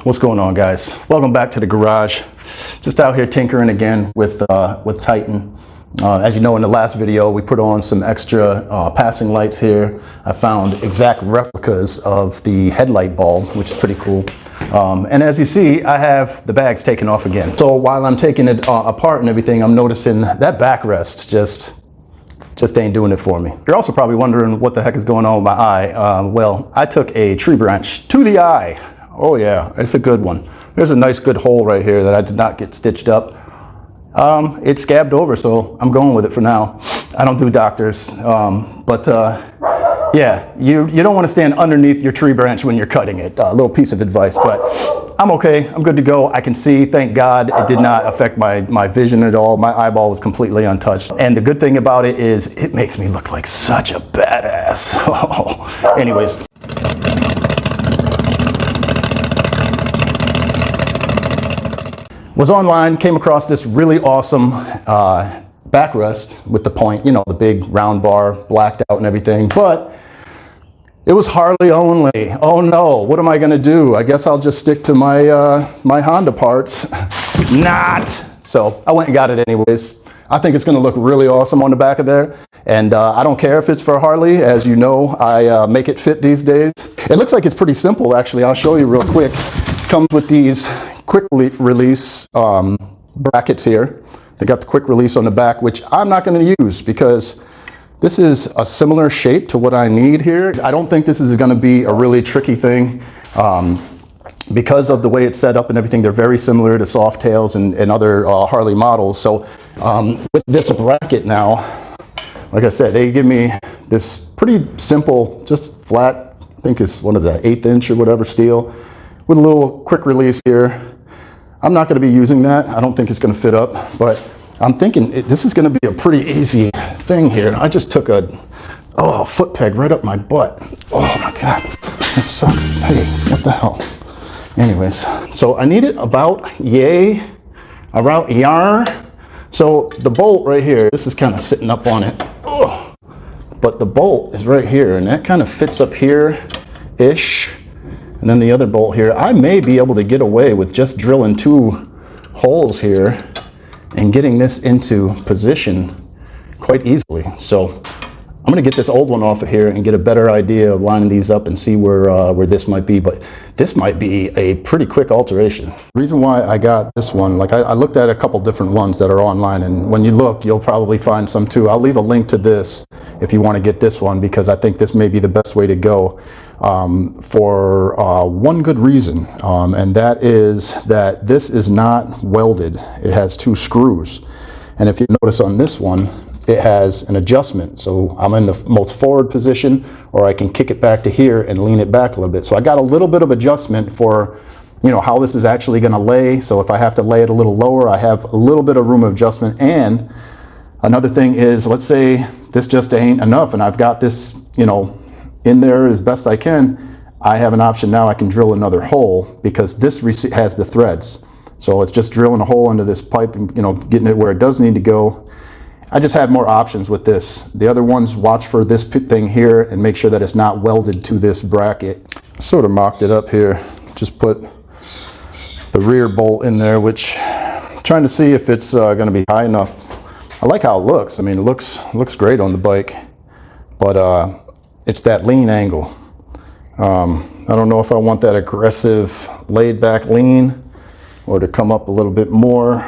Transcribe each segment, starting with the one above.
What's going on, guys? Welcome back to the garage. Just out here tinkering again with Titan. As you know, in the last video we put on some extra passing lights here. I found exact replicas of the headlight bulb, which is pretty cool. And as you see, I have the bags taken off again. So while I'm taking it apart and everything, I'm noticing that backrest just ain't doing it for me. You're also probably wondering what the heck is going on with my eye. Well, I took a tree branch to the eye. Oh yeah, it's a good one. There's a nice good hole right here that I did not get stitched up. It scabbed over, so I'm going with it for now. I don't do doctors, yeah, you don't want to stand underneath your tree branch when you're cutting it. A little piece of advice, but I'm okay. I'm good to go. I can see, thank God. It did not affect my vision at all. My eyeball was completely untouched. And the good thing about it is it makes me look like such a badass. Anyways. Was online, came across this really awesome backrest with the point, you know, the big round bar, blacked out and everything, but it was Harley only. Oh no, what am I gonna do? I guess I'll just stick to my my Honda parts. Not! So I went and got it anyways. I think it's gonna look really awesome on the back of there. And I don't care if it's for Harley. As you know, I make it fit these days. It looks like it's pretty simple, actually. I'll show you real quick. It comes with these quick release brackets here. They got the quick release on the back, which I'm not going to use because this is a similar shape to what I need here. I don't think this is going to be a really tricky thing because of the way it's set up and everything. They're very similar to Softails and other Harley models. So with this bracket now, like I said, they give me this pretty simple, just flat, I think it's one of the 1/8 inch or whatever steel with a little quick release here. I'm not going to be using that. I don't think it's going to fit up, but I'm thinking this is going to be a pretty easy thing here. I just took a foot peg right up my butt. Oh my God, that sucks. Hey, what the hell? Anyways, so I need it about around yar. So the bolt right here, this is kind of sitting up on it. Oh, but the bolt is right here, and that kind of fits up here-ish. And then the other bolt here, I may be able to get away with just drilling 2 holes here and getting this into position quite easily. So I'm gonna get this old one off of here and get a better idea of lining these up and see where this might be. But this might be a pretty quick alteration. The reason why I got this one, like I looked at a couple different ones that are online, and when you look, you'll probably find some too. I'll leave a link to this if you want to get this one, because I think this may be the best way to go. For one good reason, and that is that this is not welded. It has 2 screws, and if you notice on this one, it has an adjustment. So I'm in the most forward position, or I can kick it back to here and lean it back a little bit. So I got a little bit of adjustment for, you know, how this is actually going to lay. So if I have to lay it a little lower, I have a little bit of room of adjustment. And another thing is, let's say this just ain't enough, and I've got this, you know, in there as best I can. I have an option now. I can drill another hole because this has the threads. So it's just drilling a hole into this pipe and, you know, getting it where it does need to go. I just have more options with this. The other ones, watch for this thing here and make sure that it's not welded to this bracket. Sort of mocked it up here. Just put the rear bolt in there, which I'm trying to see if it's going to be high enough. I like how it looks. I mean, it looks great on the bike, but it's that lean angle. I don't know if I want that aggressive laid back lean or to come up a little bit more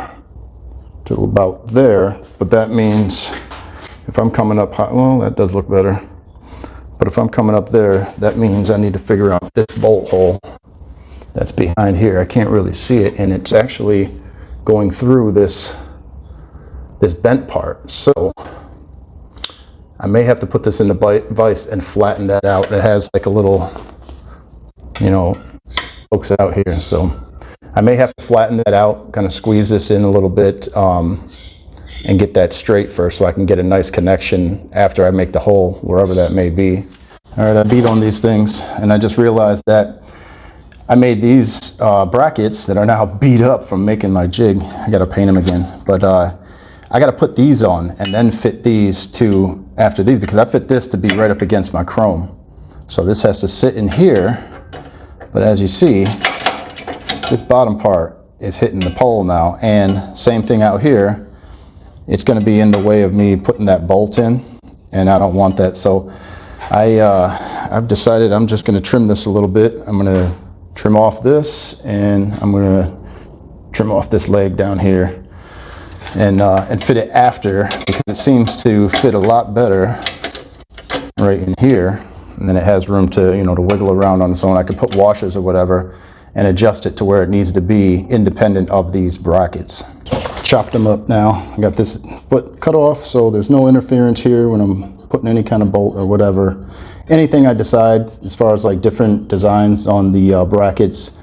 to about there, but that means if I'm coming up high, well, that does look better, but if I'm coming up there, that means I need to figure out this bolt hole that's behind here. I can't really see it, and it's actually going through this bent part. So I may have to put this in the vise and flatten that out. It has like a little, you know, pokes out here. So I may have to flatten that out, kind of squeeze this in a little bit and get that straight first so I can get a nice connection after I make the hole, wherever that may be. All right, I beat on these things, and I just realized that I made these brackets that are now beat up from making my jig. I gotta paint them again, but I got to put these on and then fit these two after these, because I fit this to be right up against my chrome. So this has to sit in here, but as you see, this bottom part is hitting the pole now, and same thing out here. It's going to be in the way of me putting that bolt in, and I don't want that. So I've decided I'm just going to trim this a little bit. I'm going to trim off this, and I'm going to trim off this leg down here, and fit it after, because it seems to fit a lot better right in here, and then it has room to, you know, to wiggle around on its own. I could put washers or whatever and adjust it to where it needs to be, independent of these brackets. Chopped them up now. I got this foot cut off, so there's no interference here when I'm putting any kind of bolt or whatever. Anything I decide as far as like different designs on the brackets,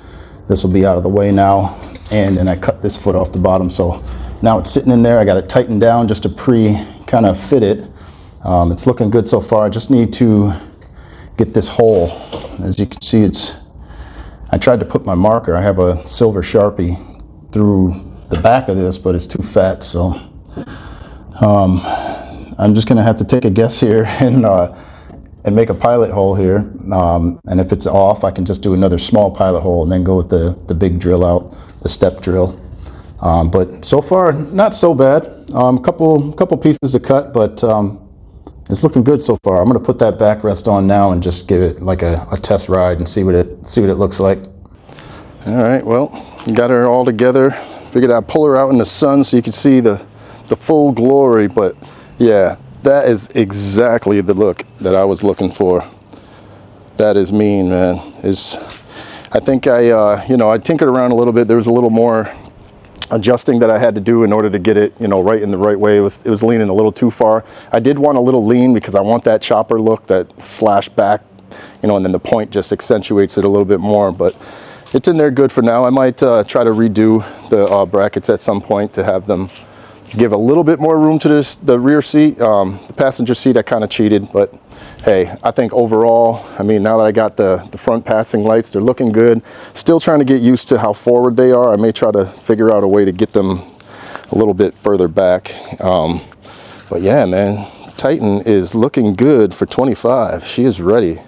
this will be out of the way now. And then I cut this foot off the bottom, so now it's sitting in there. I got it tightened down just to kind of fit it. It's looking good so far. I just need to get this hole. As you can see, I tried to put my marker. I have a silver Sharpie through the back of this, but it's too fat, so I'm just gonna have to take a guess here and make a pilot hole here. And if it's off, I can just do another small pilot hole and then go with the big drill out, the step drill. But so far, not so bad. Couple pieces to cut, but it's looking good so far. I'm gonna put that backrest on now and just give it like a test ride and see what it looks like. All right, well, got her all together. Figured I'd pull her out in the sun so you can see the full glory. But yeah, that is exactly the look that I was looking for. That is mean, man. I think I tinkered around a little bit. There was a little more adjusting that I had to do in order to get it, right in the right way. It was leaning a little too far. I did want a little lean because I want that chopper look, that slash back, and then the point just accentuates it a little bit more. But it's in there good for now. I might try to redo the brackets at some point to have them give a little bit more room to the rear seat. The passenger seat, I kind of cheated, but hey, I think overall, I mean, now that I got the front passing lights, they're looking good. Still trying to get used to how forward they are. I may try to figure out a way to get them a little bit further back. But yeah, man, Titan is looking good for 25. She is ready.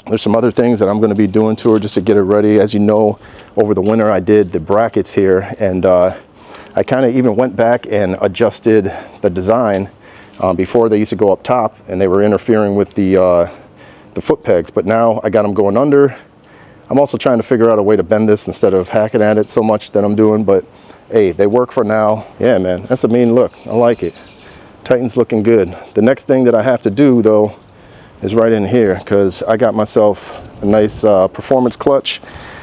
There's some other things that I'm going to be doing to her just to get her ready. As you know, over the winter I did the brackets here, and I kind of even went back and adjusted the design. Before they used to go up top and they were interfering with the foot pegs, but now I got them going under. I'm also trying to figure out a way to bend this instead of hacking at it so much that I'm doing, but hey, they work for now. Yeah, man, that's a mean look. I like it. Titan's looking good. The next thing that I have to do though is right in here, because I got myself a nice performance clutch,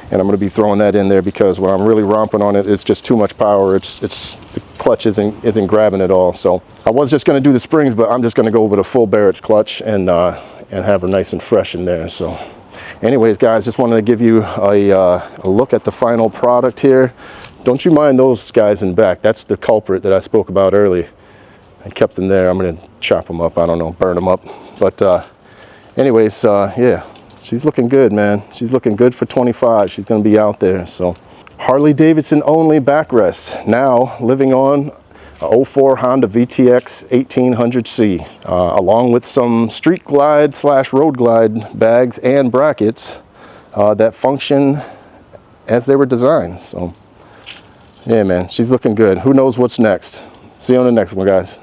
and I'm going to be throwing that in there because when I'm really romping on it, it's just too much power. The clutch isn't grabbing it all. So I was just going to do the springs, but I'm just going to go with a full Barrett's clutch and have her nice and fresh in there. So anyways, guys, just wanted to give you a look at the final product here. Don't you mind those guys in back? That's the culprit that I spoke about earlier. I kept them there. I'm going to chop them up. I don't know, burn them up. But anyways, yeah. She's looking good, man. She's looking good for 25. She's going to be out there. So Harley Only backrest, now living on a 04 Honda VTX1800C, along with some street glide / road glide bags and brackets that function as they were designed. So yeah, man, she's looking good. Who knows what's next? See you on the next one, guys.